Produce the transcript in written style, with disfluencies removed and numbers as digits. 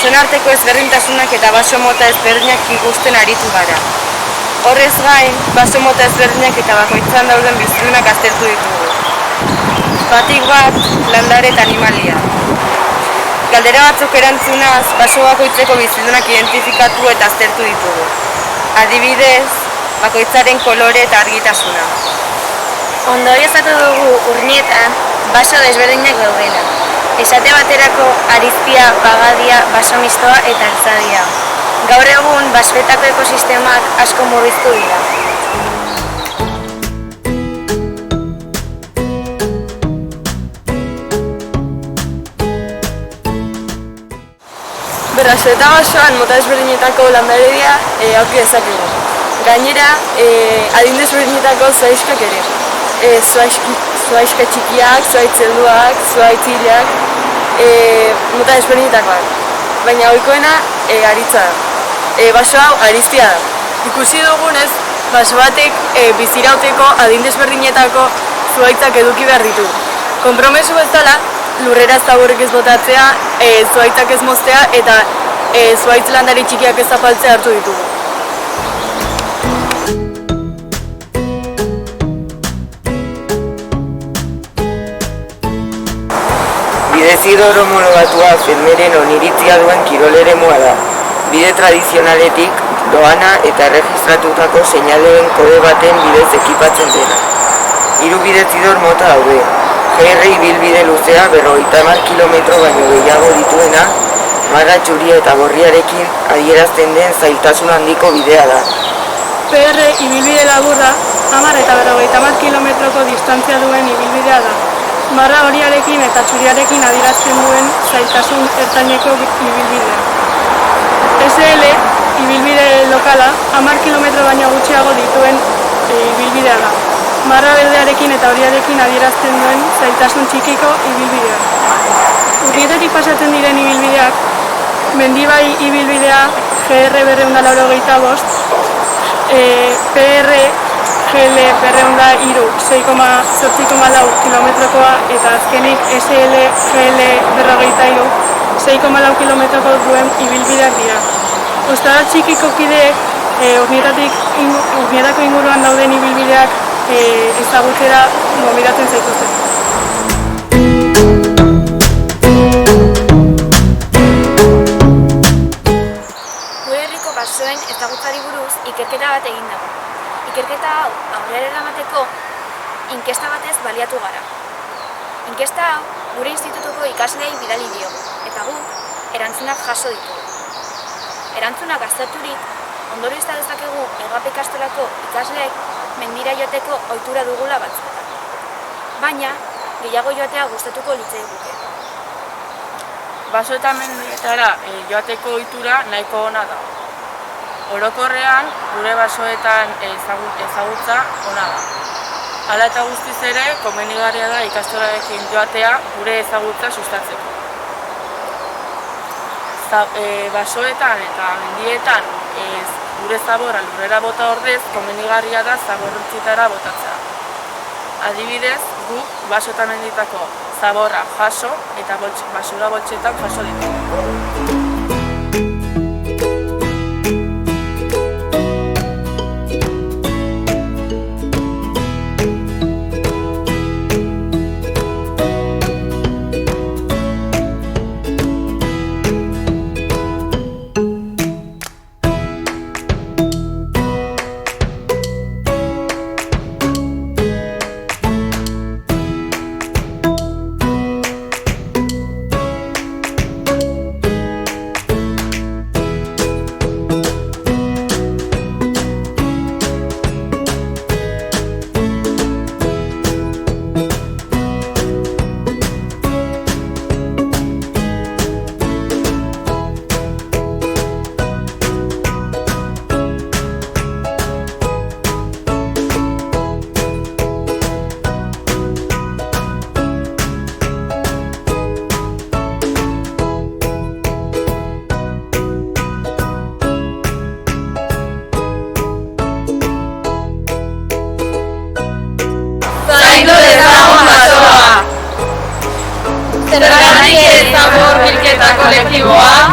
basoen arteko ezberdintasunak eta baso mota ezberdinak ikusten aritu gara. Horrez gain, baso mota ezberdinak eta bakoitzan dauden bizidunak aztertu ditugu. Batik bat, landare eta animalia. Galdera batzuk erantzunaz, baso bakoitzeko bizidunak identifikatu eta aztertu ditugu. Adibidez, bakoitzaren kolore eta argitasuna. Ondorioztatu dugu urnietan baso desberdinak daudela. Esate baterako ariztia, pagadia, baso mistoa eta altzadia. Gaur egun basoetako ekosistemak asko murriztu dira. Basoeta basoan mota ezberdinetako landaredia aurki dezakegu. Gainera, adin desberdinetako zuhaixkak ere. Zuhaixka txikiak, zuhaitz helduak, zuhaitz hilak, mota ezberdinetakoak. Baina ohikoena aritza da. Baso hau ariztia da. Ikusi dugunez, baso batek bizirauteko adin desberdinetako zuhaitzak eduki behar ditu. Konpromesu bezala, lurrera zaborrik ez botatzea, zuhaitzak ez moztea eta zuhaitz landari txikiak ez zapaltzea hartu ditugu. Bidezidor homologatua Felmeren oniritzia duen kirol eremua da. Bide tradizionaletik doana eta erregistratutako seinaleen kode baten bidez ekipatzen dena. 3 bidezidor mota daude. GR ibilbide luzea 50 kilometro baino gehiago dituena, marra txuria eta gorriarekin adierazten den zailtasun handiko bidea da. PR ibilbide laburra 10 eta 50 kilometroko distantzia duen ibilbidea da. Marra horiarekin eta txuriarekin adierazten duen zailtasun ertaineko ibilbidea. SL ibilbide lokala 10 kilometro baino gutxiago dituen ibilbidea da. Marra berdearekin eta horiarekin adierazten duen zailtasun txikiko ibilbidea. Urnietatik pasatzen diren ibilbideak, Mendibai ibilbidea GR 285, PR GL 203 6,4 kilometrokoa eta azkenik SL GL 223 6,4 kilometroko duen ibilbideak dira. Ostara txikiko kideek urnietako inguruan dauden ibilbideak ezagutzera gonbidatzen zaituzten. Gure herriko basoen ezagutzari buruz ikerketa bat egin dago. Ikerketa hau aurrera eramateko inkesta batez baliatu gara. Inkesta hau gure institutuko ikasleei bidali diogu eta guk erantzunak jaso ditugu. Erantzunak azterturik, ondoriozta dezakegu Egape ikastolako ikasleek mendira joateko ohitura dugula batzuetan. Baina, gehiago joatea gustatuko litzaiguke. Baso eta mendietara joateko ohitura nahiko ona da. Orokorrean, gure basoetan ezagutza ona da. Hala eta guztiz ere, komenigarria da ikastolarekin joatea gure ezagutza sustatzeko. Basoetan eta mendietan gure zaborra lurrera bota ordez, komenigarria da zaborrontzitara botatzea. Adibidez, guk baso eta menditako zaborra jaso eta basura boltsetan jaso ditugu. Zergatik ez zabor bilketa kolektiboa